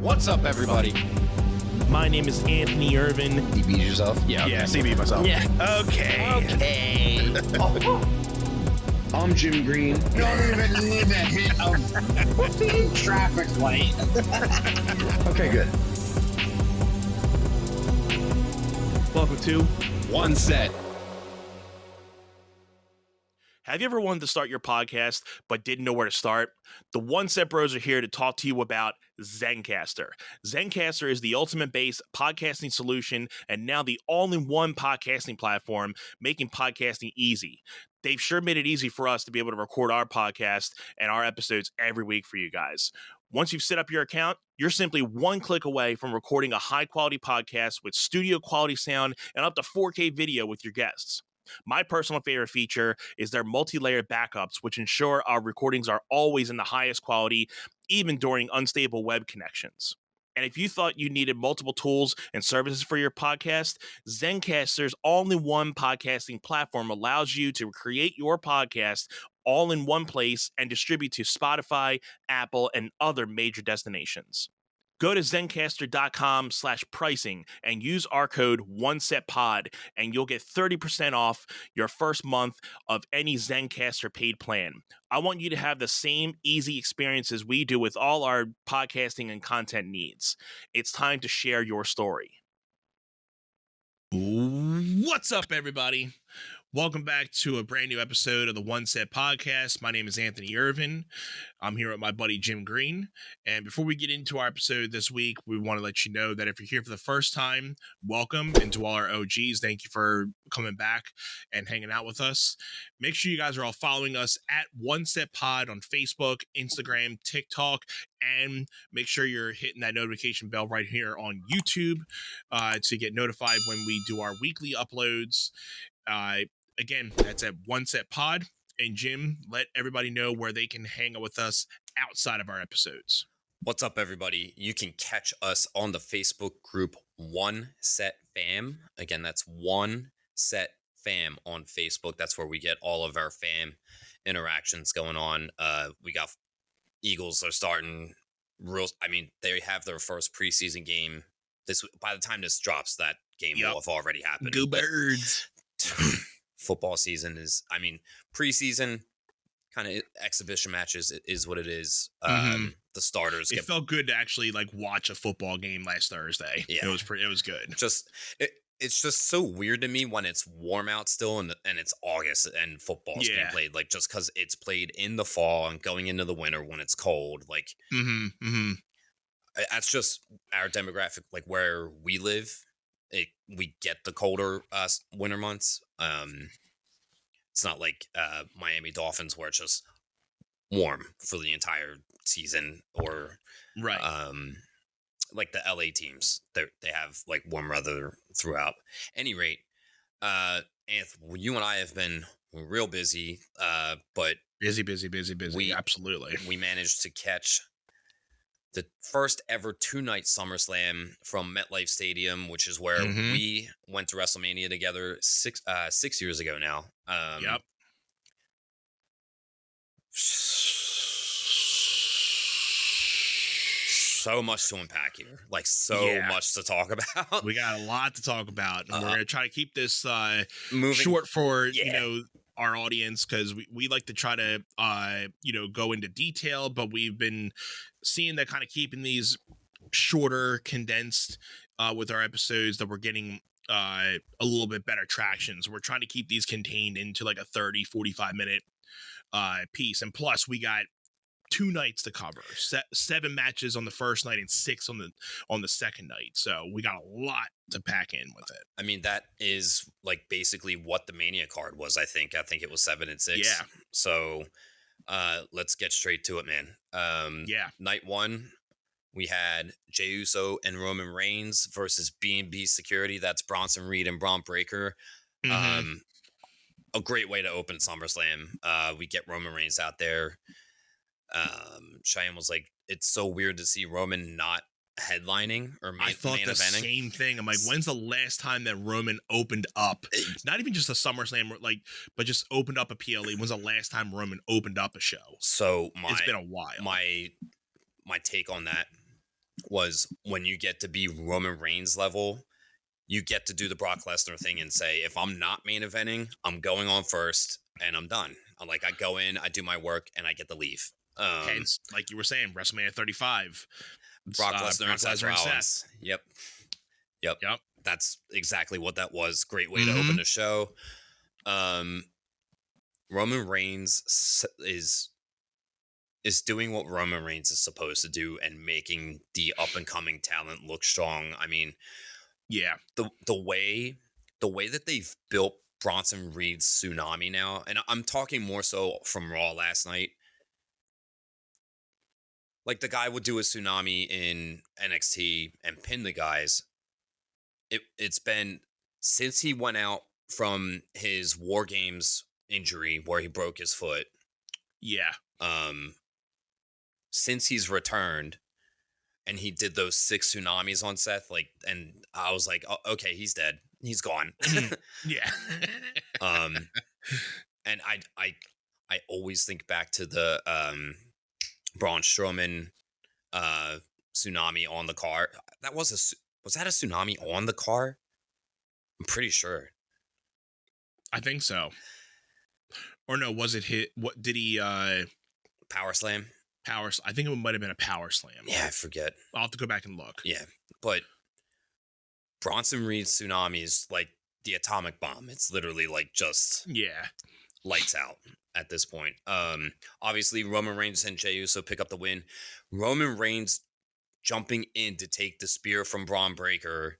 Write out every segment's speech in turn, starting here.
What's up, everybody? My name is Anthony Irvin. You beat yourself? Yeah, Yeah, CB myself. Yeah. Okay. I'm Jim Green. Don't even need a hit of traffic light. Okay, good. Welcome to One set. Have you ever wanted to start your podcast but didn't know where to start? The One Set Bros are here to talk to you about Zencastr. Zencastr is the ultimate-based podcasting solution and now the all-in-one podcasting platform, making podcasting easy. They've sure made it easy for us to be able to record our podcast and our episodes every week for you guys. Once you've set up your account, you're simply one click away from recording a high-quality podcast with studio-quality sound and up to 4K video with your guests. My personal favorite feature is their multi-layered backups, which ensure our recordings are always in the highest quality, even during unstable web connections. And if you thought you needed multiple tools and services for your podcast, Zencastr's all-in-one podcasting platform allows you to create your podcast all in one place and distribute to Spotify, Apple, and other major destinations. Go to Zencastr.com/pricing and use our code OneSetPod, and you'll get 30% off your first month of any Zencastr paid plan. I want you to have the same easy experience as we do with all our podcasting and content needs. It's time to share your story. What's up, everybody? Welcome back to a brand new episode of the One Set Podcast. My name is Anthony Irvin. I'm here with my buddy Jim Green. And before we get into our episode this week, we want to let you know that if you're here for the first time, welcome. And to all our OGs, thank you for coming back and hanging out with us. Make sure you guys are all following us at One Set Pod on Facebook, Instagram, TikTok, and make sure you're hitting that notification bell right here on YouTube to get notified when we do our weekly uploads. Again, that's at One Set Pod. And Jim, let everybody know where they can hang out with us outside of our episodes. What's up, everybody? You can catch us on the Facebook group One Set Fam. Again, that's One Set Fam on Facebook. That's where we get all of our fam interactions going on. We got Eagles are starting they have their first preseason game this. By the time this drops, that game will have already happened. Go Birds! Football season is, preseason kind of exhibition matches is what it is. The starters. It felt good to actually watch a football game last Thursday. Yeah, it was good. It's just so weird to me when it's warm out still and it's August and football's being played, just because it's played in the fall and going into the winter when it's cold. That's just our demographic, where we live. We get the colder winter months. It's not like Miami Dolphins where it's just warm for the entire season, or right. Like the LA teams, they have warm weather throughout. Any rate, Anth, you and I have been real busy, but busy. Absolutely, we managed to catch the first ever 2-night SummerSlam from MetLife Stadium, which is where we went to WrestleMania together 6 years ago now. Yep. So much to unpack here. Much to talk about. We got a lot to talk about. And we're going to try to keep this moving short for, our audience, because we like to try to, go into detail, but we've been seeing that kind of keeping these shorter, condensed with our episodes, that we're getting a little bit better traction. So we're trying to keep these contained into a 30, 45 minute piece. And plus we got 2 nights to cover, 7 matches on the first night and 6 on the second night. So we got a lot to pack in with it. That is basically what the Mania card was. I think it was 7 and 6. Yeah. So let's get straight to it, man. Night 1, we had Jey Uso and Roman Reigns versus B&B Security. That's Bronson Reed and Braun Breaker. A great way to open SummerSlam. We get Roman Reigns out there. Cheyenne was like, it's so weird to see Roman not headlining or main eventing. I thought the same thing. I'm like, when's the last time that Roman opened up? Not even just a SummerSlam, but just opened up a PLE. When's the last time Roman opened up a show? So it's been a while. My take on that was when you get to be Roman Reigns level, you get to do the Brock Lesnar thing and say, if I'm not main eventing, I'm going on first and I'm done. I'm like, I go in, I do my work, and I get to leave. Hence, like you were saying, WrestleMania 35. Brock Lesnar and Seth Rollins. Yep. Yep. That's exactly what that was. Great way to open the show. Roman Reigns is doing what Roman Reigns is supposed to do and making the up and coming talent look strong. I mean, yeah, the way that they've built Bronson Reed's Tsunami now, and I'm talking more so from Raw last night. Like, the guy would do a Tsunami in NXT and pin the guys. It's been since he went out from his War Games injury where he broke his foot. Yeah. Since he's returned and he did those 6 tsunamis on Seth, like, and I was like, oh, okay, he's dead. He's gone. Yeah. And I always think back to the Braun Strowman tsunami on the car. Was that a tsunami on the car? I'm pretty sure. I think so. Or no, was it hit? What did he? Power slam. I think it might have been a power slam. Yeah, I forget. I'll have to go back and look. Yeah, but Bronson Reed's tsunami is like the atomic bomb. It's literally like just lights out at this point. Obviously Roman Reigns and Jey Uso pick up the win. Roman Reigns jumping in to take the spear from Braun Breaker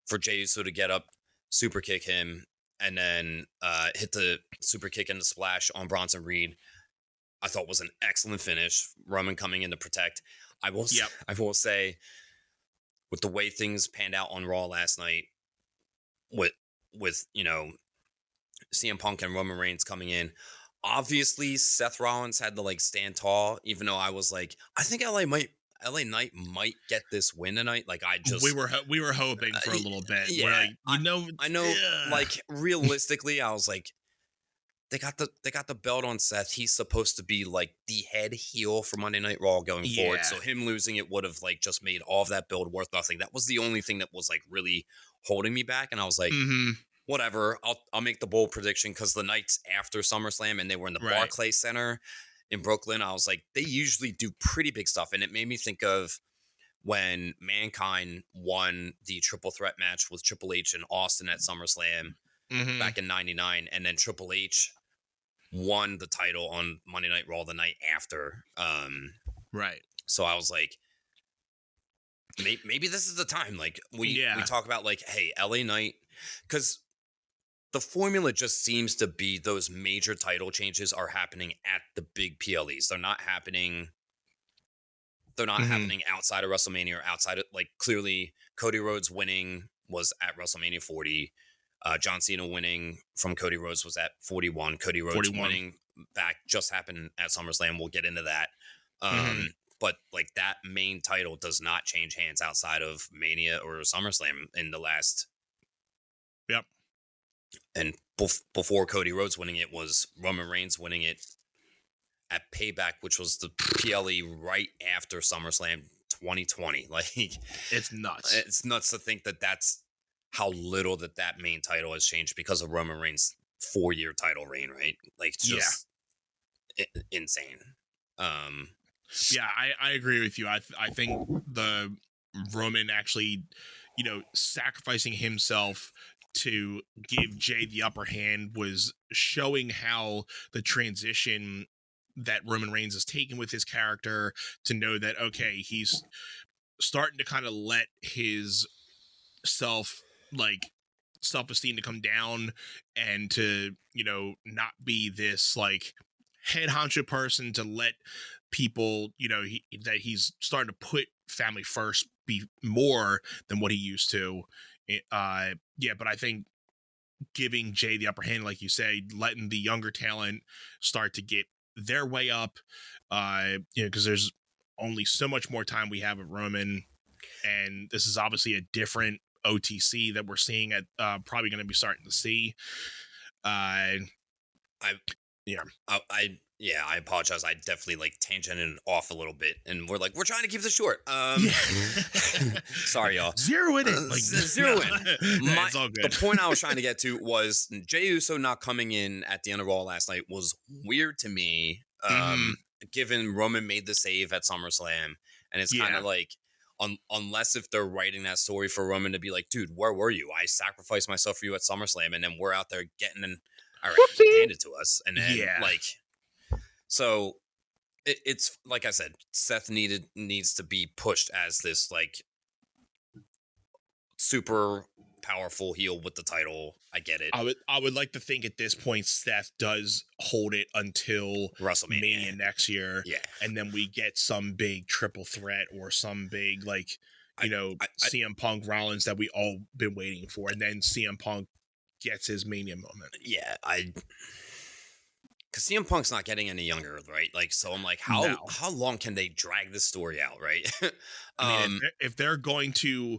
for Jey Uso to get up, super kick him, and then hit the super kick and the splash on Bronson Reed. I thought was an excellent finish. Roman coming in to protect. I will say, with the way things panned out on Raw last night, with CM Punk and Roman Reigns coming in, obviously Seth Rollins had to like stand tall. Even though I was like, I think LA Knight might get this win tonight. Like, we were hoping for a little bit. Yeah, I know. Like, realistically, I was like, they got the belt on Seth. He's supposed to be like the head heel for Monday Night Raw going forward. So him losing it would have like just made all of that build worth nothing. That was the only thing that was like really holding me back. And I was like, whatever. I'll make the bold prediction because the nights after SummerSlam and they were in the Barclays Center in Brooklyn, I was like, they usually do pretty big stuff. And it made me think of when Mankind won the triple threat match with Triple H and Austin at SummerSlam back in '99, and then Triple H won the title on Monday Night Raw the night after. So I was like, maybe this is the time. Like, we talk about like, hey, LA Knight, because the formula just seems to be those major title changes are happening at the big PLEs. They're not happening happening outside of WrestleMania or outside of, like, clearly Cody Rhodes winning was at WrestleMania 40. John Cena winning from Cody Rhodes was at 41. Cody Rhodes winning back just happened at SummerSlam. We'll get into that. But like, that main title does not change hands outside of Mania or SummerSlam in the last. Yep. And before Cody Rhodes winning it was Roman Reigns winning it at Payback, which was the PLE right after SummerSlam 2020. Like, it's nuts. It's nuts to think that that's how little that main title has changed because of Roman Reigns' 4-year title reign, right? Like, it's just insane. Yeah, I agree with you. I think the Roman actually, sacrificing himself to give Jay the upper hand was showing how the transition that Roman Reigns is taking with his character to know that, okay, he's starting to kind of let his self-esteem to come down and to, not be this like head honcho person, to let people, that he's starting to put family first be more than what he used to. But I think giving Jay the upper hand, like you say, letting the younger talent start to get their way up, because there's only so much more time we have of Roman, and this is obviously a different OTC that we're seeing at probably going to be starting to see. Yeah, I apologize. I definitely like tangented off a little bit, and we're trying to keep this short. Sorry, y'all. Zero in it. Zero in. It's all good. The point I was trying to get to was Jey Uso not coming in at the end of Raw last night was weird to me. Given Roman made the save at SummerSlam, and it's kind of like, unless if they're writing that story for Roman to be like, dude, where were you? I sacrificed myself for you at SummerSlam, and then we're out there getting handed to us, and then so it's like I said, Seth needs to be pushed as this like super powerful heel with the title. I get it. I would like to think at this point Seth does hold it until WrestleMania Mania next year. Yeah. And then we get some big triple threat or some big CM Punk Rollins that we all been waiting for, and then CM Punk gets his Mania moment. Yeah, because CM Punk's not getting any younger, right? Like, so I'm like, how long can they drag this story out, right? I mean, if they're going to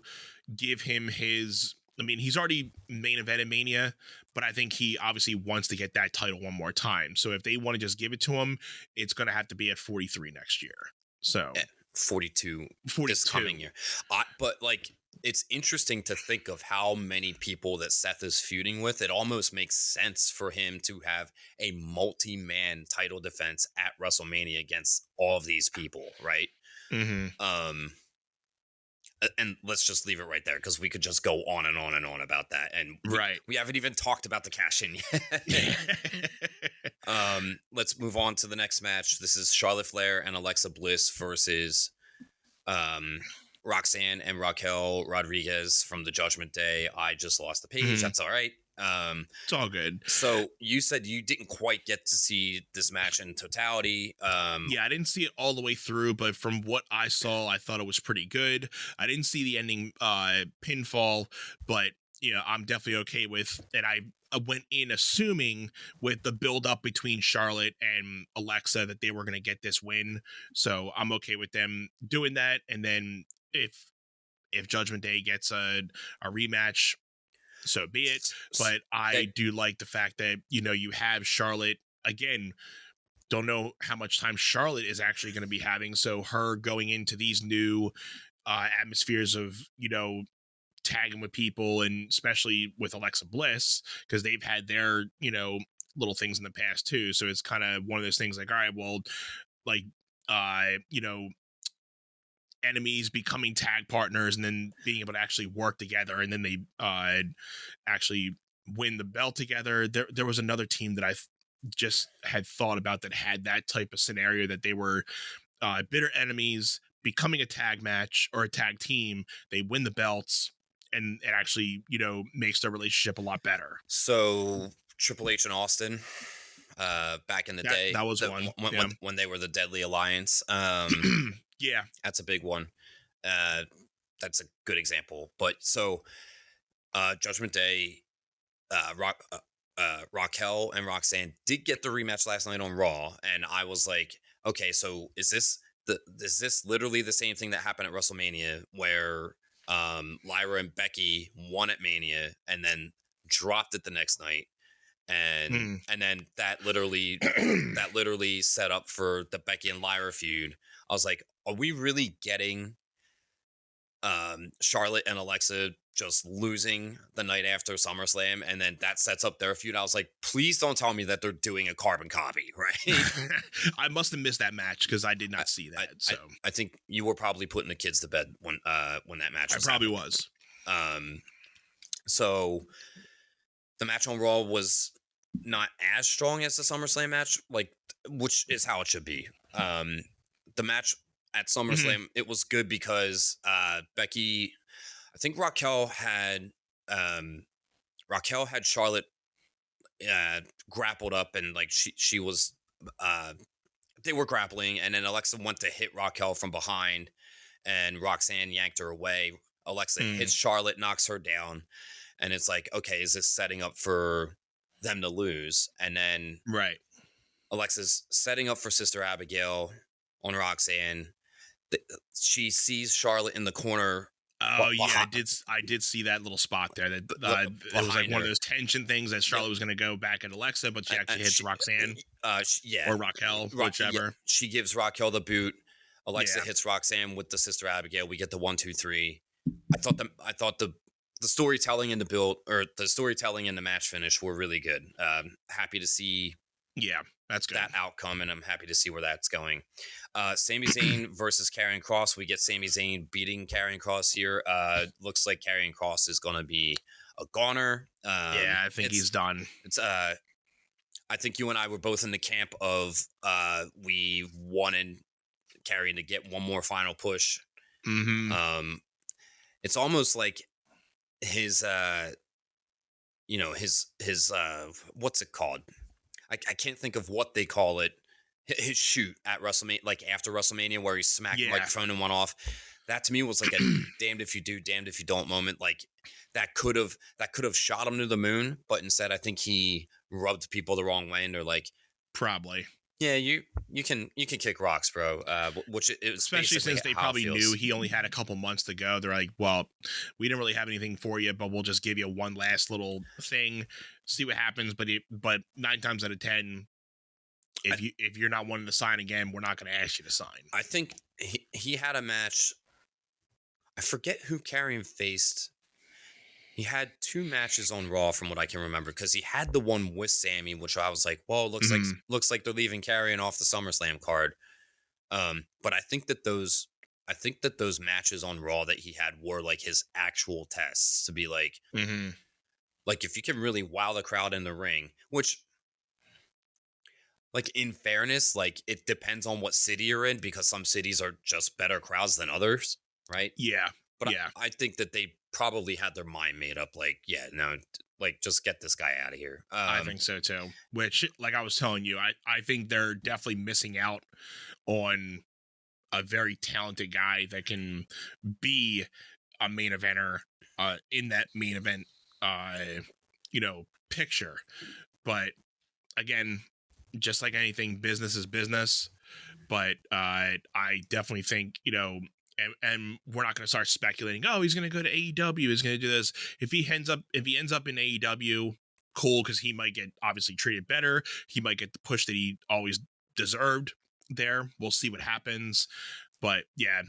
give him his, I mean, he's already main evented Mania, but I think he obviously wants to get that title one more time. So if they want to just give it to him, it's going to have to be at 43 next year. So 42 this coming year. But like, it's interesting to think of how many people that Seth is feuding with. It almost makes sense for him to have a multi-man title defense at WrestleMania against all of these people, right? And let's just leave it right there, because we could just go on and on and on about that. And we haven't even talked about the cash-in yet. Let's move on to the next match. This is Charlotte Flair and Alexa Bliss versus Roxanne and Raquel Rodriguez from the Judgment Day. I just lost the page. That's all right. It's all good. So you said you didn't quite get to see this match in totality. Yeah, I didn't see it all the way through, but from what I saw, I thought it was pretty good. I didn't see the ending pinfall, but I'm definitely okay with it. I went in assuming with the build up between Charlotte and Alexa that they were going to get this win. So I'm okay with them doing that. And then if Judgment Day gets a rematch, so be it. But I do like the fact that, you have Charlotte again. Don't know how much time Charlotte is actually going to be having. So her going into these new atmospheres of, tagging with people, and especially with Alexa Bliss, because they've had their, little things in the past too. So it's kind of one of those things like, all right, well, like, enemies becoming tag partners and then being able to actually work together, and then they actually win the belt together. There was another team that I just had thought about that had that type of scenario, that they were bitter enemies becoming a tag match or a tag team. They win the belts, and it actually makes their relationship a lot better. So Triple H and Austin back in the day, that was one when they were the Deadly Alliance. Yeah, that's a big one. That's a good example. But so Judgment Day, Raquel and Roxanne did get the rematch last night on Raw, and I was like, okay, so is this literally the same thing that happened at WrestleMania, where Lyra and Becky won at Mania and then dropped it the next night, and then that literally set up for the Becky and Lyra feud. I was like, are we really getting Charlotte and Alexa just losing the night after SummerSlam, and then that sets up their feud? I was like, please don't tell me that they're doing a carbon copy, right? I must have missed that match because I did not see that. So I think you were probably putting the kids to bed when that match was probably happening. Was. So the match on Raw was not as strong as the SummerSlam match, which is how it should be. The match at SummerSlam, it was good because Becky, I think Raquel had Charlotte grappled up, and she was they were grappling, and then Alexa went to hit Raquel from behind, and Roxanne yanked her away. Alexa hits Charlotte, knocks her down, and it's like, okay, is this setting up for them to lose? And then Alexa's setting up for Sister Abigail on Roxanne. She sees Charlotte in the corner Oh yeah, I did see that little spot there. That it was like one of those tension things that Charlotte was going to go back at Alexa, but she actually hits Roxanne. Or Raquel, whichever. Yeah, she gives Raquel the boot. Alexa hits Roxanne with the Sister Abigail. We get the 1, 2, 3. I thought the storytelling in the build, or the storytelling in the match finish, were really good. Happy to see. Yeah, that's good. That outcome, and I'm happy to see where that's going. Sami Zayn versus Karrion Kross. We get Sami Zayn beating Karrion Kross here. Looks like Karrion Kross is going to be a goner. I think he's done. It's I think you and I were both in the camp of we wanted Karrion to get one more final push. Mm-hmm. It's almost like his his what's it called? I can't think of what they call it. His shoot at WrestleMania, like after WrestleMania, where he smacked the microphone and went off. That to me was like a damned if you do, damned if you don't moment. Like that could have shot him to the moon, but instead I think he rubbed people the wrong way, and they're like, probably. Yeah, you can kick rocks, bro. Which it was especially since they probably knew he only had a couple months to go. They're like, well, we didn't really have anything for you, but we'll just give you one last little thing, see what happens. But 9 times out of 10, if you're not wanting to sign again, we're not going to ask you to sign. I think he had a match. I forget who Karrion faced. He had 2 matches on Raw from what I can remember, because he had the one with Sammy, which I was like, well, looks like they're leaving Karrion off the SummerSlam card. But I think that those matches on Raw that he had were like his actual tests to be like, like if you can really wow the crowd in the ring, which, like, in fairness, like it depends on what city you're in, because some cities are just better crowds than others, right? Yeah. But I think that they probably had their mind made up, like, just get this guy out of here. I think so too. Which, like I was telling you, I think they're definitely missing out on a very talented guy that can be a main eventer in that main event, picture. But again, just like anything, business is business. But I definitely think, and we're not going to start speculating, oh, he's going to go to AEW, he's going to do this. If he ends up in AEW, cool, because he might get obviously treated better. He might get the push that he always deserved there. We'll see what happens. But yeah,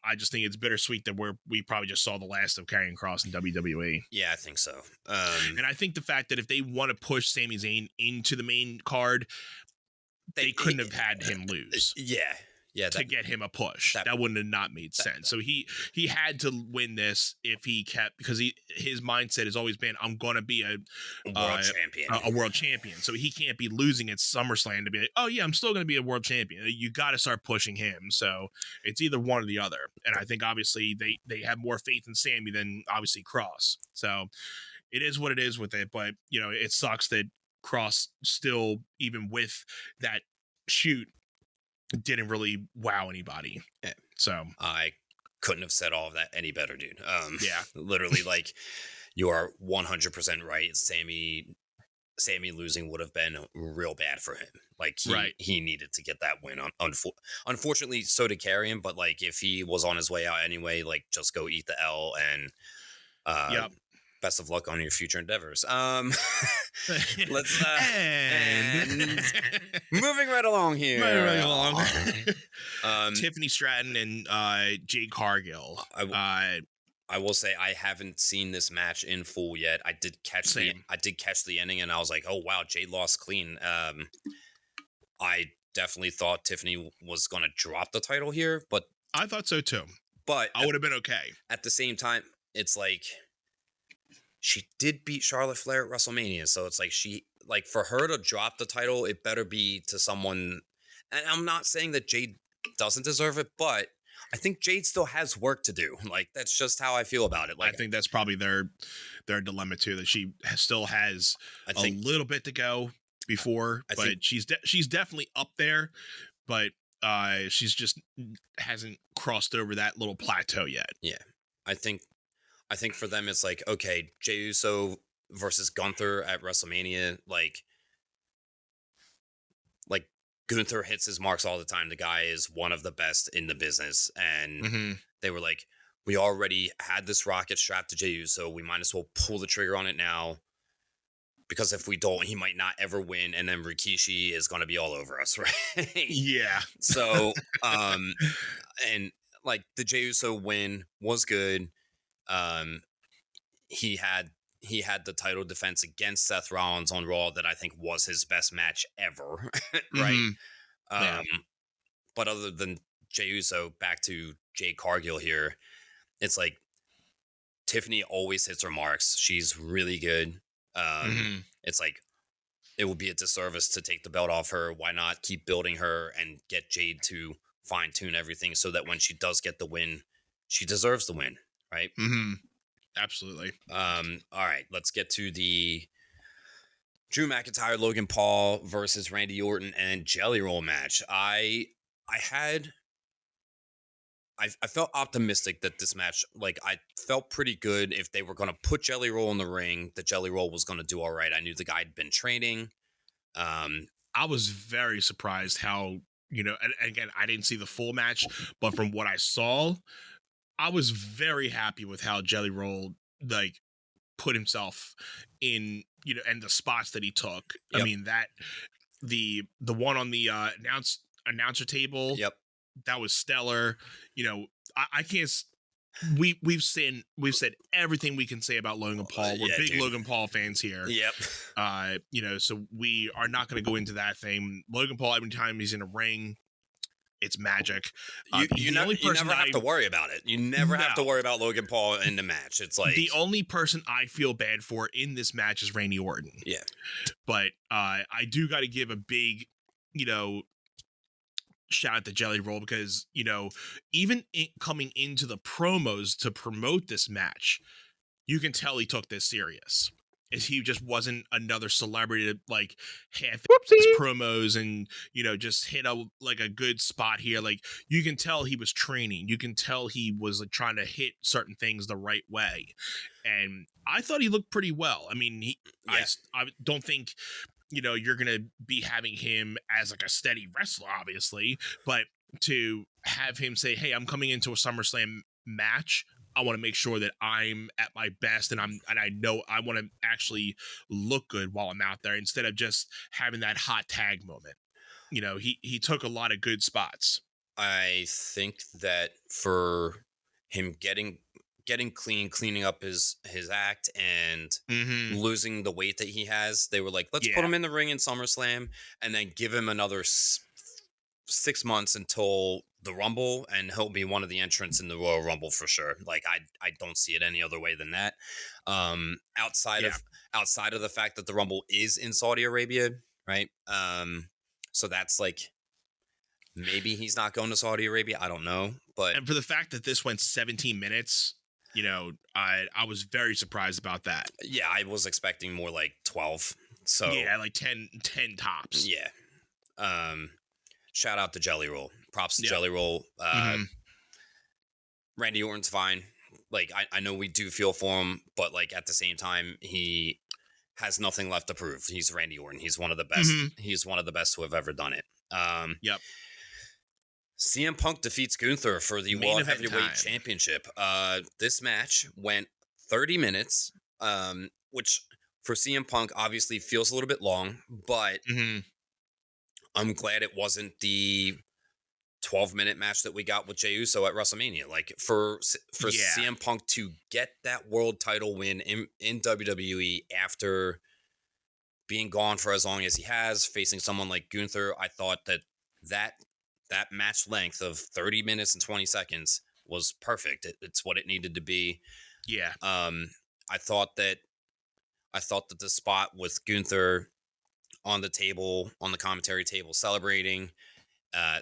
I just think it's bittersweet that we probably just saw the last of Karrion Kross in WWE. Yeah, I think so. And I think the fact that if they want to push Sami Zayn into the main card, they couldn't have had him lose. Yeah, to get him a push. That wouldn't have not made sense. So he had to win this if he kept, because his mindset has always been, I'm going to be a world champion. A world champion. So he can't be losing at SummerSlam to be like, oh yeah, I'm still going to be a world champion. You got to start pushing him. So it's either one or the other. And I think obviously they have more faith in Sammy than obviously Kross. So it is what it is with it. But it sucks that Kross still, even with that shoot, didn't really wow anybody. Yeah. So I couldn't have said all of that any better, dude. Yeah, literally, like, you are 100% right. Sammy losing would have been real bad for him. Like, he needed to get that win. Unfortunately, so did Karrion, but like, if he was on his way out anyway, like, just go eat the L and best of luck on your future endeavors. Let's and moving right along here. Tiffany Stratton and Jade Cargill. I will say I haven't seen this match in full yet. I did catch the ending, and I was like, oh wow, Jade lost clean. I definitely thought Tiffany was gonna drop the title here, but I thought so too. But I would have been okay. At the same time, it's like, she did beat Charlotte Flair at WrestleMania, so it's like, for her to drop the title, it better be to someone. And I'm not saying that Jade doesn't deserve it, but I think Jade still has work to do. Like, that's just how I feel about it. Like, I think that's probably their dilemma too, that she still has a little bit to go before, but she's definitely up there, but she's just hasn't crossed over that little plateau yet. Yeah, I think for them, it's like, okay, Jey Uso versus Gunther at WrestleMania. Like Gunther hits his marks all the time. The guy is one of the best in the business. And they were like, we already had this rocket strapped to Jey Uso. We might as well pull the trigger on it now. Because if we don't, he might not ever win, and then Rikishi is going to be all over us, right? Yeah. So, and like the Jey Uso win was good. He had the title defense against Seth Rollins on Raw that I think was his best match ever, right? Yeah. But other than Jey Uso, back to Jade Cargill here, it's like Tiffany always hits her marks. She's really good. It's like it would be a disservice to take the belt off her. Why not keep building her and get Jade to fine tune everything so that when she does get the win, she deserves the win, right? Absolutely. All right, let's get to the Drew McIntyre, Logan Paul versus Randy Orton and Jelly Roll match. I felt optimistic that this match, like, I felt pretty good if they were going to put Jelly Roll in the ring, the Jelly Roll was going to do all right. I knew the guy had been training. I was very surprised how, and again, I didn't see the full match, but from what I saw, I was very happy with how Jelly Roll, like, put himself in, and the spots that he took. Yep. I mean, that, the one on the announcer table. Yep. That was stellar. I can't. We've said everything we can say about Logan Paul. We're big Logan Paul fans here. Yep. So we are not going to go into that thing. Logan Paul, every time he's in a ring, it's magic. You never have to worry about it. You never have to worry about Logan Paul in the match. It's like the only person I feel bad for in this match is Randy Orton. Yeah. But I do got to give a big, shout out to Jelly Roll because, even coming into the promos to promote this match, you can tell he took this serious. As he just wasn't another celebrity to like half his promos and, just hit a good spot here. Like you can tell he was training. You can tell he was like trying to hit certain things the right way. And I thought he looked pretty well. I mean, I don't think, you're going to be having him as like a steady wrestler, obviously, but to have him say, hey, I'm coming into a SummerSlam match. I want to make sure that I'm at my best and I know I want to actually look good while I'm out there instead of just having that hot tag moment. He took a lot of good spots. I think that for him getting cleaning up his act and losing the weight that he has, they were like, let's put him in the ring in SummerSlam and then give him another 6 months until the Rumble, and he'll be one of the entrants in the Royal Rumble for sure. Like I don't see it any other way than that. Outside of the fact that the Rumble is in Saudi Arabia, right? So that's like maybe he's not going to Saudi Arabia. I don't know, but and for the fact that this went 17 minutes. I was very surprised about that. Yeah, I was expecting more like 12. So yeah, like 10 tops. Yeah. Shout out to Jelly Roll. Props to Jelly Roll. Randy Orton's fine. Like I know we do feel for him, but like at the same time, he has nothing left to prove. He's Randy Orton. He's one of the best. He's one of the best who have ever done it. Yep. CM Punk defeats Gunther for the World Heavyweight Championship. This match went 30 minutes, which for CM Punk obviously feels a little bit long, but I'm glad it wasn't the 12-minute match that we got with Jey Uso at WrestleMania. Like for CM Punk to get that world title win in WWE after being gone for as long as he has, facing someone like Gunther, I thought that match length of 30 minutes and 20 seconds was perfect. It's what it needed to be. Yeah. I thought that the spot with Gunther on the table, on the commentary table, celebrating,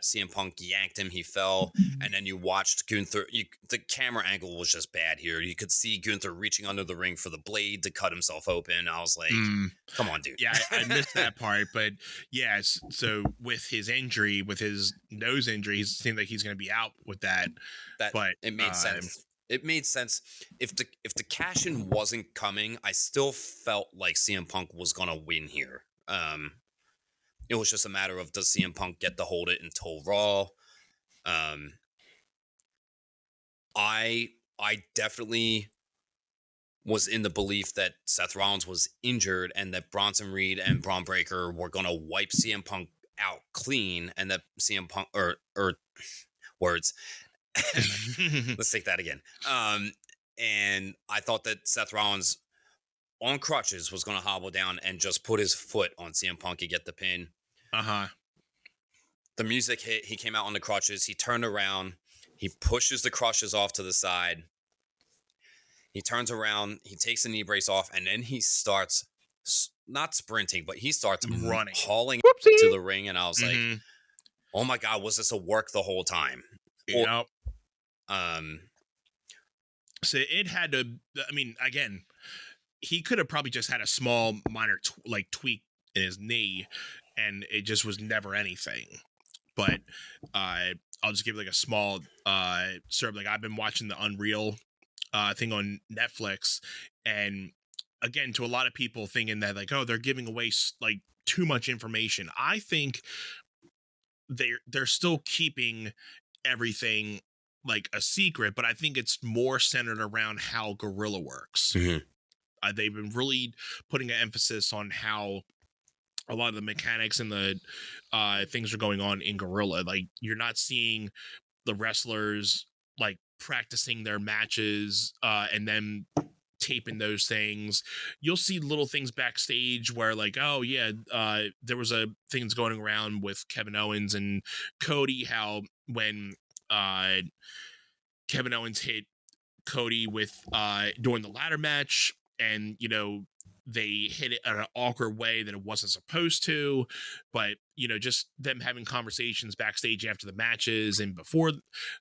CM Punk yanked him, he fell, and then you watched Gunther. The camera angle was just bad here. You could see Gunther reaching under the ring for the blade to cut himself open. I was like, come on, dude. Yeah, I missed that part, but yes. So with his injury, with his nose injury, it seemed like he's going to be out with that. But it made sense. It made sense. If the cash in wasn't coming, I still felt like CM Punk was going to win here. It was just a matter of, does CM Punk get to hold it until Raw? I I definitely was in the belief that Seth Rollins was injured and that Bronson Reed and Braun Breaker were going to wipe CM Punk out clean, and that CM Punk or words. Let's take that again. And I thought that Seth Rollins on crutches was going to hobble down and just put his foot on CM Punk and get the pin. The music hit. He came out on the crutches. He turned around. He pushes the crutches off to the side. He turns around. He takes the knee brace off, and then he starts not sprinting, but he starts running, hauling to the ring. And I was like, "Oh my God, was this a work the whole time?" Yep. So it had to. I mean, again, he could have probably just had a small, minor tweak in his knee, and it just was never anything. But I'll just give like a small serve. Like I've been watching the Unreal thing on Netflix, and again, to a lot of people thinking that like, oh, they're giving away like too much information. I think they're still keeping everything like a secret, but I think it's more centered around how Gorilla works. They've been really putting an emphasis on how a lot of the mechanics and the things are going on in Gorilla. Like you're not seeing the wrestlers like practicing their matches and then taping those things. You'll see little things backstage where like, oh yeah, there was a things going around with Kevin Owens and Cody, how when Kevin Owens hit Cody with during the ladder match, and you know they hit it in an awkward way that it wasn't supposed to, but you know, just them having conversations backstage after the matches and before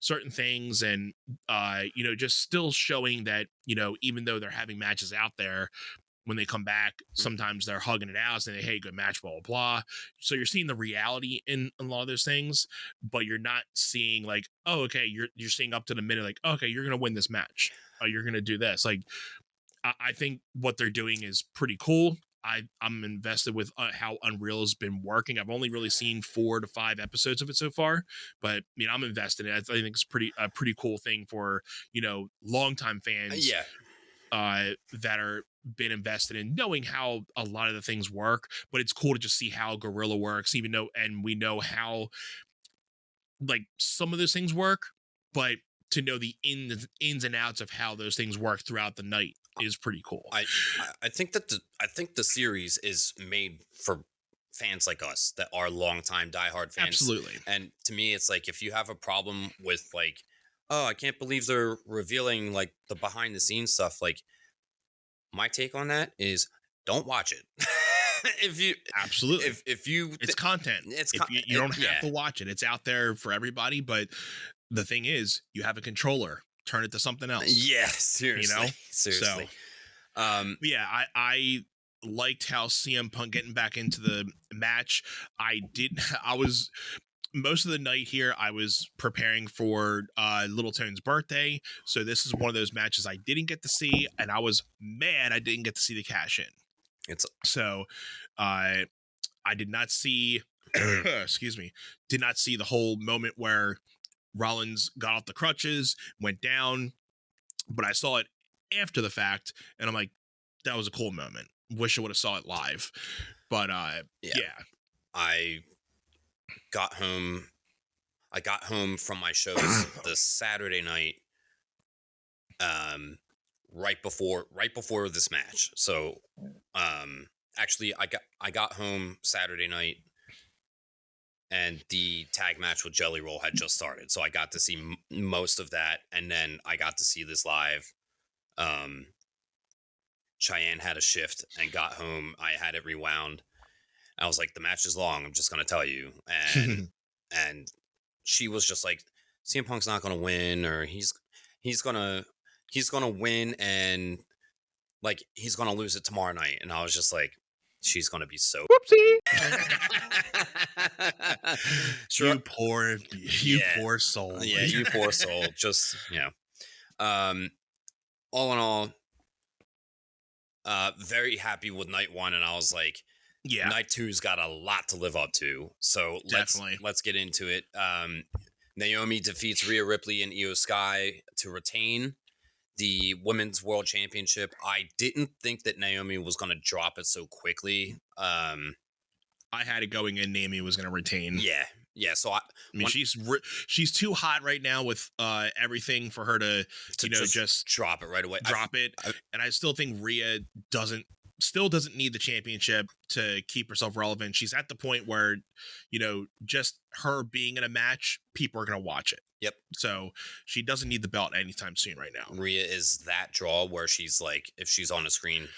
certain things, and you know, just still showing that, you know, even though they're having matches out there, when they come back, sometimes they're hugging it out saying, hey, good match, blah, blah, blah. So you're seeing the reality in a lot of those things, but you're not seeing like, oh, okay, you're seeing up to the minute, like, okay, you're going to win this match. Oh, you're going to do this. Like, I think what they're doing is pretty cool. I'm invested with how Unreal has been working. I've only really seen 4 to 5 episodes of it so far, but I mean, I'm invested in it. I think it's a pretty cool thing for, you know, longtime fans. That are been invested in knowing how a lot of the things work, but it's cool to just see how Gorilla works, even though, and we know how like some of those things work, but to know the ins and outs of how those things work throughout the night is pretty cool. I think that the series is made for fans like us that are longtime diehard fans. Absolutely. And to me, it's like, if you have a problem with like, oh, I can't believe they're revealing like the behind the scenes stuff, like my take on that is don't watch it. If you it's content. You don't have to watch it. It's out there for everybody, but the thing is, you have a controller. Turn it to something else. Yeah, seriously. You know? Seriously. So, yeah, I liked how CM Punk getting back into the match. I was most of the night here, I was preparing for Little Tone's birthday. So this is one of those matches I didn't get to see, and I was mad I didn't get to see the cash in. So I did not see excuse me, did not see the whole moment where Rollins got off the crutches, went down, but I saw it after the fact, and I'm like, that was a cool moment. Wish I would have saw it live. But yeah. I got home from my shows the Saturday night, right before this match. So actually I got home Saturday night, and the tag match with Jelly Roll had just started. So I got to see most of that, and then I got to see this live. Cheyenne had a shift and got home. I had it rewound. I was like, the match is long, I'm just going to tell you. And and she was just like, CM Punk's not going to win, or he's going to win, and like he's going to lose it tomorrow night. And I was just like, she's going to be so whoopsie. Sure. You poor soul. Yeah, you poor soul. Just, all in all, very happy with night 1, and I was like, yeah, night 2's got a lot to live up to. So let's get into it. Naomi defeats Rhea Ripley and Io Sky to retain. the Women's World Championship. I didn't think that Naomi was going to drop it so quickly. I had it going in. Naomi was going to retain. Yeah. So I mean, she's too hot right now with everything for her to just drop it right away. And I still think Rhea doesn't need the championship to keep herself relevant. She's at the point where, just her being in a match, people are going to watch it. Yep. So she doesn't need the belt anytime soon right now. Rhea is that draw where she's like, if she's on the screen,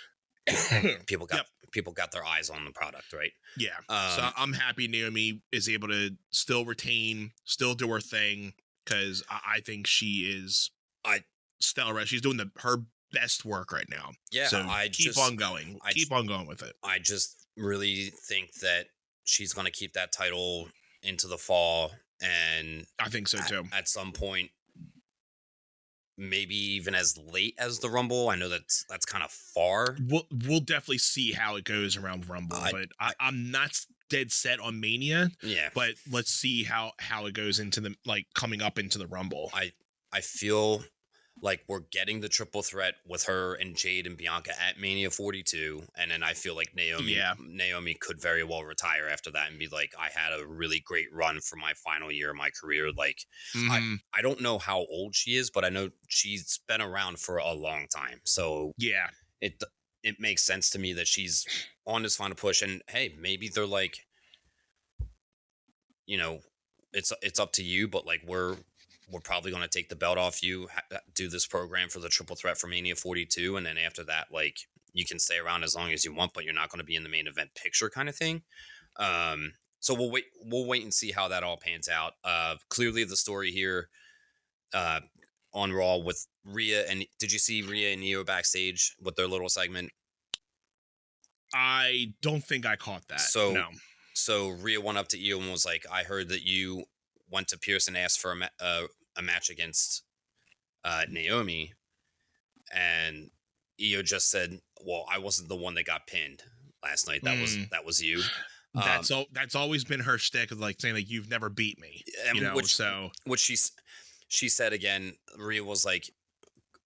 people got their eyes on the product, right? Yeah. So I'm happy Naomi is able to still retain, still do her thing, because I think she is stellar. She's doing her best work right now. Yeah. So keep on going. Keep on going with it. I just really think that she's going to keep that title into the fall. And I think so too. At some point, maybe even as late as the Rumble. I know that's kind of far. We'll definitely see how it goes around Rumble, but I'm not dead set on Mania. Yeah. But let's see how it goes into the coming up into the Rumble. I feel like we're getting the triple threat with her and Jade and Bianca at Mania 42, and then I feel like Naomi could very well retire after that and be like, I had a really great run for my final year of my career. Like, I don't know how old she is, but I know she's been around for a long time. So yeah, it makes sense to me that she's on this final push. And hey, maybe they're like, it's up to you, but like we're probably going to take the belt off you, do this program for the triple threat for Mania 42. And then after that, like you can stay around as long as you want, but you're not going to be in the main event picture kind of thing. So we'll wait and see how that all pans out. Clearly the story here, on Raw with Rhea, and did you see Rhea and Io backstage with their little segment? I don't think I caught that. So Rhea went up to Io and was like, I heard that you went to Pierce and asked for a match against Naomi, and Io just said, well, I wasn't the one that got pinned last night. That was you. That's always been her shtick, of like saying like, you've never beat me. Which she said again, Rhea was like,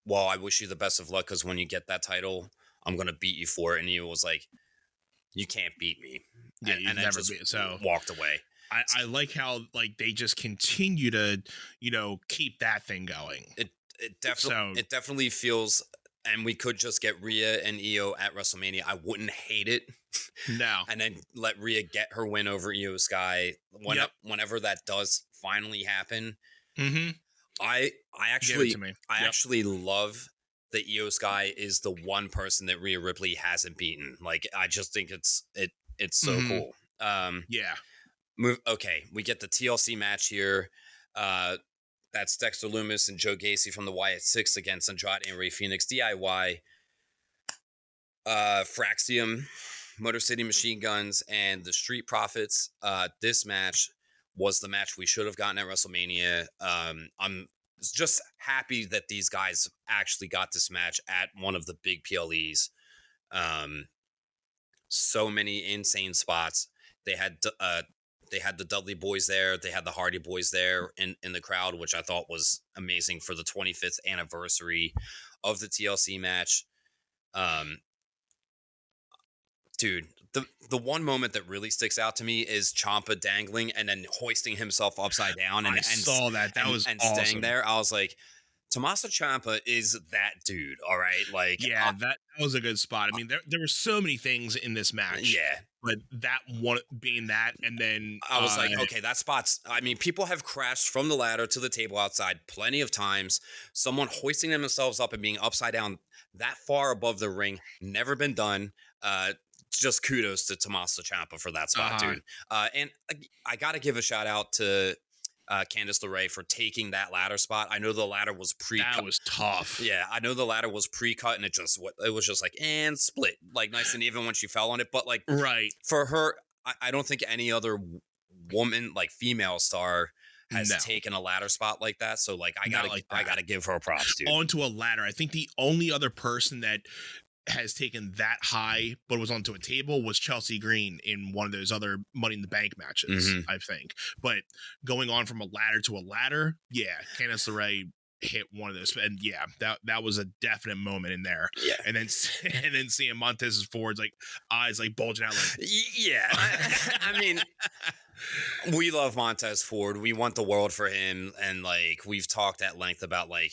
well, I wish you the best of luck, because when you get that title, I'm gonna beat you for it. And Io was like, you can't beat me. Yeah, you've never beat. So walked away. I like how like they just continue to keep that thing going. It definitely feels, and we could just get Rhea and Io at WrestleMania. I wouldn't hate it. No. And then let Rhea get her win over Io Sky whenever that does finally happen. Mm-hmm. I actually love that Io Sky is the one person that Rhea Ripley hasn't beaten. Like, I just think it's so cool. Yeah. Okay, we get the TLC match here. That's Dexter Lumis and Joe Gacy from the Wyatt Six against Andrade and Rey Fenix, DIY, Fraxium, Motor City Machine Guns, and the Street Profits. This match was the match we should have gotten at WrestleMania. I'm just happy that these guys actually got this match at one of the big PLEs. So many insane spots. They had the Dudley Boys there. They had the Hardy Boys there in the crowd, which I thought was amazing for the 25th anniversary of the TLC match. Dude, the one moment that really sticks out to me is Ciampa dangling and then hoisting himself upside down. And I saw that. That was awesome. Staying there. I was like, Tommaso Ciampa is that dude. All right. Like, yeah, that was a good spot. I mean, there were so many things in this match. Yeah. But that one being that, and then I was like, okay, that spot's, I mean, people have crashed from the ladder to the table outside plenty of times. Someone hoisting themselves up and being upside down that far above the ring, never been done. Just kudos to Tommaso Ciampa for that spot, dude. And I got to give a shout out to Candice LeRae for taking that ladder spot. I know the ladder was pre-cut. That was tough. Yeah, I know the ladder was pre-cut, and it was just like, and split, like nice and even when she fell on it. But like, right, for her, I don't think any other woman, like female star, has taken a ladder spot like that. So like, I gotta give her props, dude. Onto a ladder. I think the only other person that has taken that high but was onto a table was Chelsea Green in one of those other Money in the Bank matches, I think. But going on from a ladder to a ladder, yeah, Candice LeRae hit one of this, and yeah, that was a definite moment in there. Yeah, and then seeing Montez's Ford's like eyes like bulging out, like yeah. I mean, we love Montez Ford. We want the world for him, and like we've talked at length about like.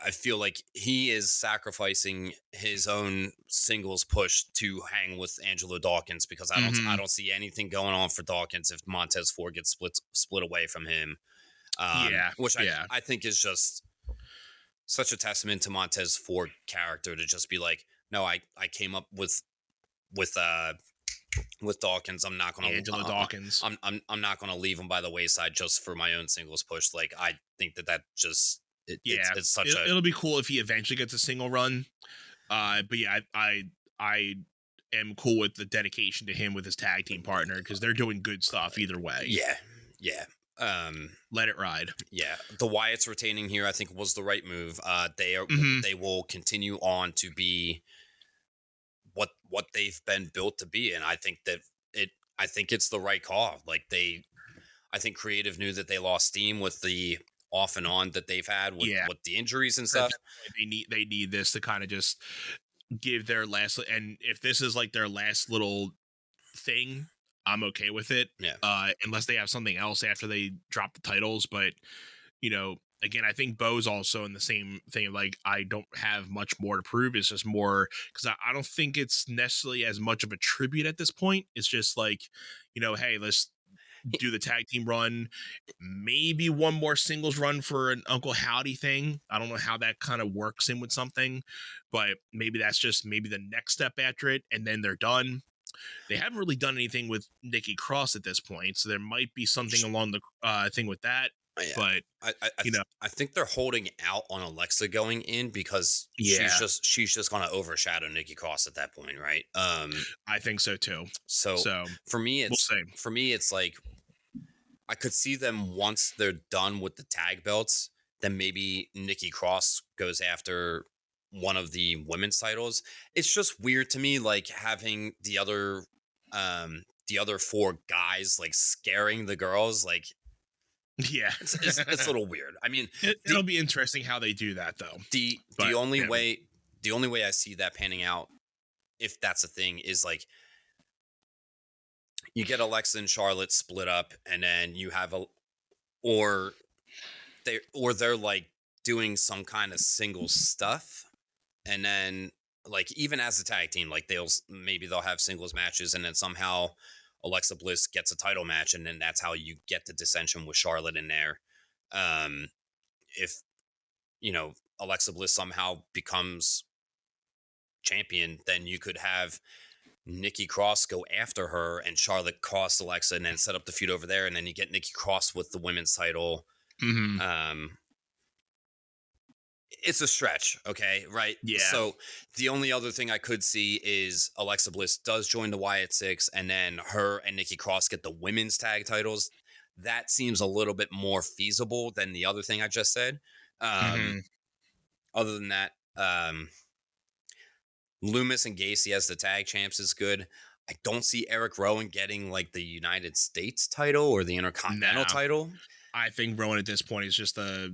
I feel like he is sacrificing his own singles push to hang with Angelo Dawkins because I don't see anything going on for Dawkins if Montez Ford gets split away from him. Which I think is just such a testament to Montez Ford character to just be like, no, I came up with Dawkins. I'm not going to Angelo Dawkins. I'm not going to leave him by the wayside just for my own singles push. Like I think that just. It's such it'll be cool if he eventually gets a single run. But yeah, I am cool with the dedication to him with his tag team partner because they're doing good stuff either way. Yeah. Let it ride. Yeah, the Wyatts retaining here I think was the right move. They will continue on to be what they've been built to be, and I think it's the right call. Like I think Creative knew that they lost steam with the off and on that they've had with the injuries and stuff. They need this to kind of just give their last, and if this is like their last little thing, I'm okay with it. Yeah. Unless they have something else after they drop the titles. But again, I think Bo's also in the same thing. Like, I don't have much more to prove. It's just more because I don't think it's necessarily as much of a tribute at this point. It's just like, hey, let's do the tag team run, maybe one more singles run for an Uncle Howdy thing. I don't know how that kind of works in with something, but maybe that's just maybe the next step after it, and then they're done. They haven't really done anything with Nikki Cross at this point, so there might be something along the thing with that. Yeah. But I think they're holding out on Alexa going in because she's just going to overshadow Nikki Cross at that point, right? I think so too. So for me, it's like I could see them once they're done with the tag belts, then maybe Nikki Cross goes after one of the women's titles. It's just weird to me, like having the other four guys like scaring the girls, like. Yeah, it's a little weird. I mean, it'll be interesting how they do that, though. The only way I see that panning out, if that's a thing, is like you get Alexa and Charlotte split up, and then you have they're like doing some kind of single stuff, and then like even as a tag team, like they'll have singles matches, and then somehow Alexa Bliss gets a title match, and then that's how you get the dissension with Charlotte in there. If Alexa Bliss somehow becomes champion, then you could have Nikki Cross go after her and Charlotte cross Alexa and then set up the feud over there, and then you get Nikki Cross with the women's title. Mm-hmm. It's a stretch, okay, right? Yeah. So the only other thing I could see is Alexa Bliss does join the Wyatt Six, and then her and Nikki Cross get the women's tag titles. That seems a little bit more feasible than the other thing I just said. Other than that, Loomis and Gacy as the tag champs is good. I don't see Eric Rowan getting like the United States title or the Intercontinental title. I think Rowan at this point is just a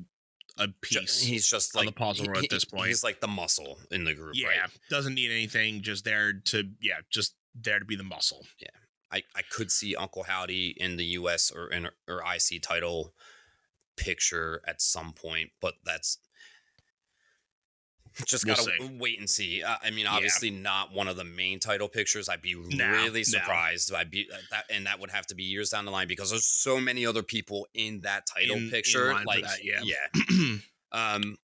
piece. He's just like the puzzle at this point. He's like the muscle in the group. Yeah, right? Doesn't need anything. Just there to be the muscle. Yeah, I could see Uncle Howdy in the U.S. or IC title picture at some point, but that's just gotta wait and see. I mean, obviously not one of the main title pictures. I'd be really surprised. That would have to be years down the line because there's so many other people in that title picture. Like,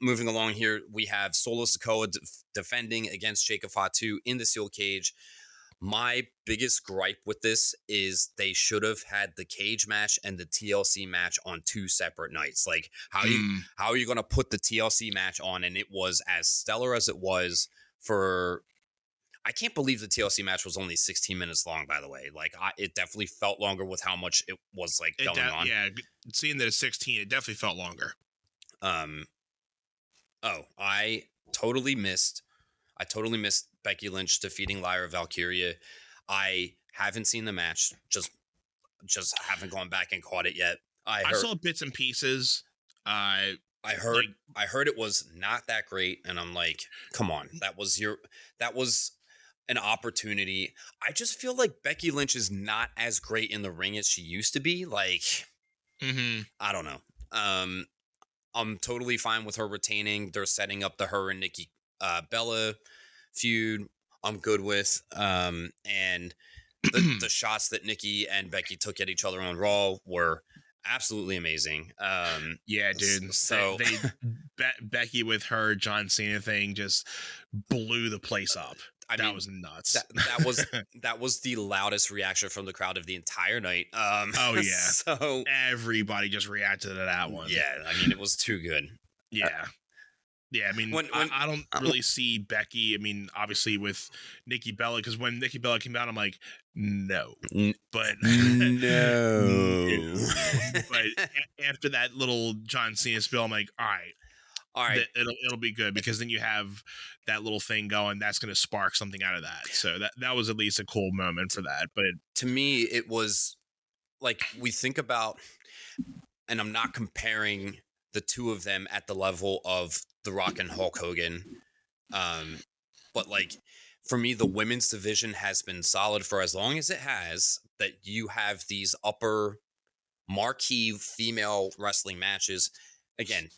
moving along here, we have Solo Sikoa defending against Jacob Fatu in the steel cage. My biggest gripe with this is they should have had the cage match and the TLC match on two separate nights. Like, how are you going to put the TLC match on? And it was as stellar as it was for. I can't believe the TLC match was only 16 minutes long. By the way, like it definitely felt longer with how much it was like going on. Yeah, seeing that it's 16, it definitely felt longer. I totally missed Becky Lynch defeating Lyra Valkyria. I haven't seen the match. Just haven't gone back and caught it yet. I saw bits and pieces. I heard it was not that great, and I'm like, come on, that was an opportunity. I just feel like Becky Lynch is not as great in the ring as she used to be. Like, I don't know. I'm totally fine with her retaining. They're setting up the her and Nikki Bella feud. I'm good with. And the shots that Nikki and Becky took at each other on Raw were absolutely amazing. Yeah, dude. So Becky with her John Cena thing just blew the place up. That was nuts. That was the loudest reaction from the crowd of the entire night. Oh yeah. So everybody just reacted to that one. Yeah, I mean, it was too good. Yeah. Yeah, I mean, I don't really see Becky. I mean, obviously with Nikki Bella, because when Nikki Bella came out, I'm like, no. But no. But after that little John Cena spill, I'm like, all right, it'll be good, because then you have that little thing going. That's going to spark something out of that. So that was at least a cool moment for that. But to me, it was like, we think about, and I'm not comparing the two of them at the level of The Rock and Hulk Hogan. But like, for me, the women's division has been solid for as long as it has, that you have these upper marquee female wrestling matches. Again,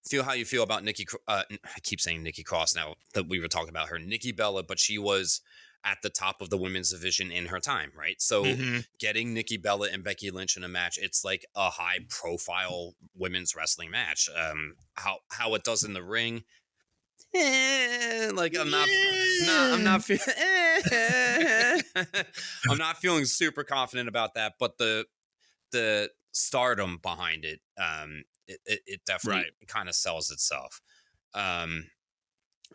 feel how you feel about I keep saying Nikki Cross now that we were talking about her, Nikki Bella, but she was at the top of the women's division in her time, right? So getting Nikki Bella and Becky Lynch in a match, it's like a high profile women's wrestling match. How it does in the ring, like I'm not feeling super confident about that, but the stardom behind it, it definitely kind of sells itself.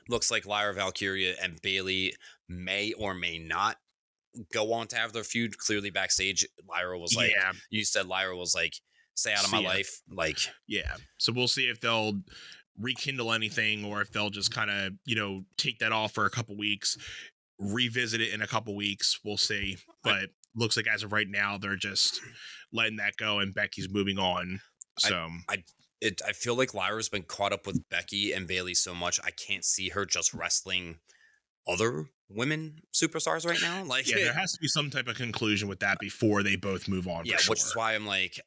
Looks like Lyra Valkyria and Bayley may or may not go on to have their feud. Clearly backstage, Lyra was like, you said Lyra was like, stay out of my life. Like, yeah. So we'll see if they'll rekindle anything, or if they'll just kind of, take that off for a couple weeks, revisit it in a couple weeks. We'll see. But looks like as of right now, they're just letting that go, and Becky's moving on. So I feel like Lyra's been caught up with Becky and Bayley so much, I can't see her just wrestling other women superstars right now. Like, there has to be some type of conclusion with that before they both move on. Yeah, which is why I'm like,